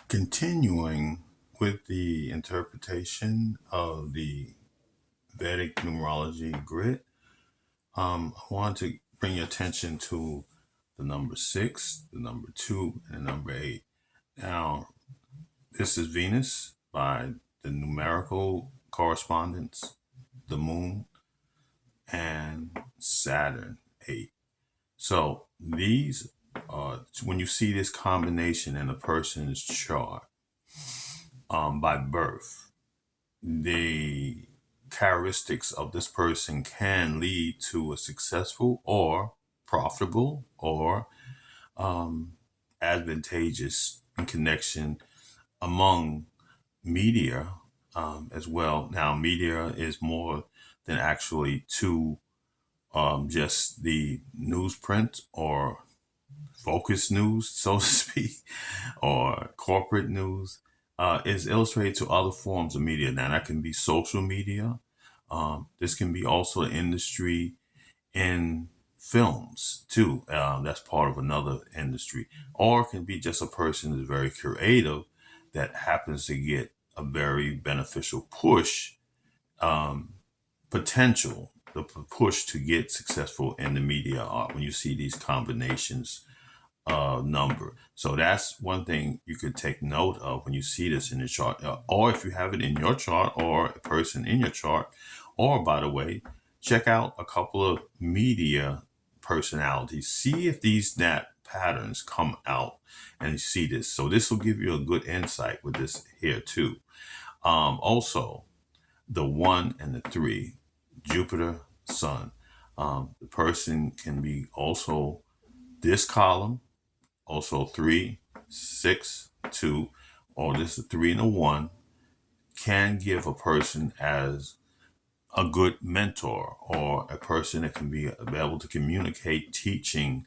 Continuing with the interpretation of the Vedic Numerology grid, I want to bring your attention to the number 6, the number 2, and the number 8. Now, this is Venus by the numerical correspondence, the moon, and Saturn 8. So these when you see this combination in a person's chart by birth, the characteristics of this person can lead to a successful or profitable or advantageous connection among media as well. Now, media is more than actually to just the newsprint or focus news, so to speak, or corporate news. Is illustrated to other forms of media. Now, that can be social media. This can be also an industry in films, too. That's part of another industry. Or it can be just a person who's very creative that happens to get a very beneficial push, potential, the push to get successful in the media art when you see these combinations number. So that's one thing you could take note of when you see this in the chart, or if you have it in your chart or a person in your chart. Or, by the way, check out a couple of media personalities. See if these nat patterns come out and you see this. So this will give you a good insight with this here too. Also, the 1 and the 3, Jupiter, Sun. The person can be also this column, also 3, 6, 2, or this is 3 and a 1, can give a person as a good mentor or a person that can be able to communicate, teaching,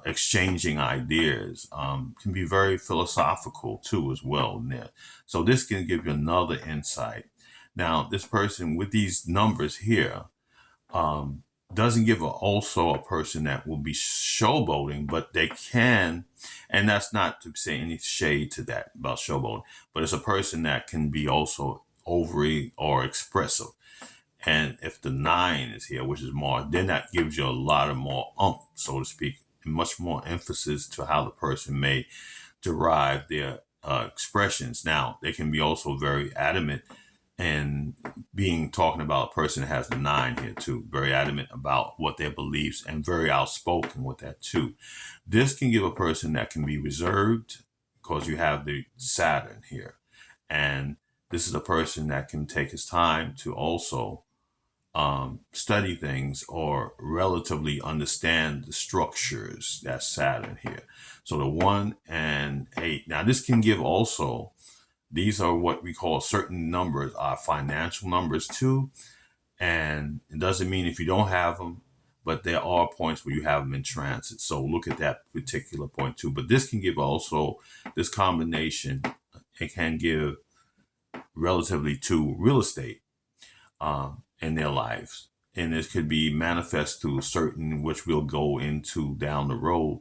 exchanging ideas, can be very philosophical too as well. So this can give you another insight. Now, this person with these numbers here, doesn't give also a person that will be showboating, but they can, and that's not to say any shade to that about showboating, but it's a person that can be also overly or expressive. And if the 9 is here, which is more, then that gives you a lot of more so to speak, and much more emphasis to how the person may derive their expressions. Now, they can be also very adamant and talking about a person that has the 9 here too, very adamant about what their beliefs and very outspoken with that too. This can give a person that can be reserved because you have the Saturn here. And this is a person that can take his time to also study things or relatively understand the structures. That's Saturn here. So the 1 and 8. Now this can give also, these are what we call certain numbers are financial numbers too. And it doesn't mean if you don't have them, but there are points where you have them in transit. So look at that particular point too. But this can give also, this combination, it can give relatively to real estate in their lives. And this could be manifest through certain, which we'll go into down the road,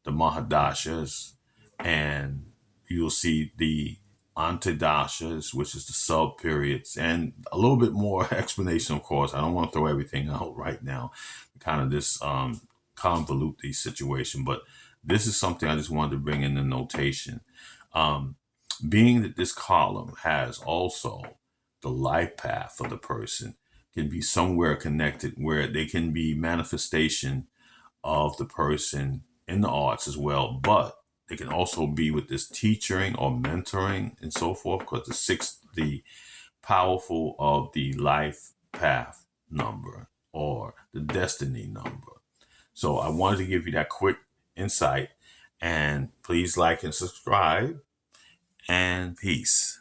the Mahadashas, and you'll see the Antadashas, which is the sub periods, and a little bit more explanation, of course. I don't want to throw everything out right now, kind of this convolute the situation, but this is something I just wanted to bring in the notation. Being that this column has also the life path of the person, can be somewhere connected where they can be manifestation of the person in the arts as well, but they can also be with this teaching or mentoring and so forth, because the 6, the powerful of the life path number or the destiny number. So I wanted to give you that quick insight, and please like and subscribe, and peace.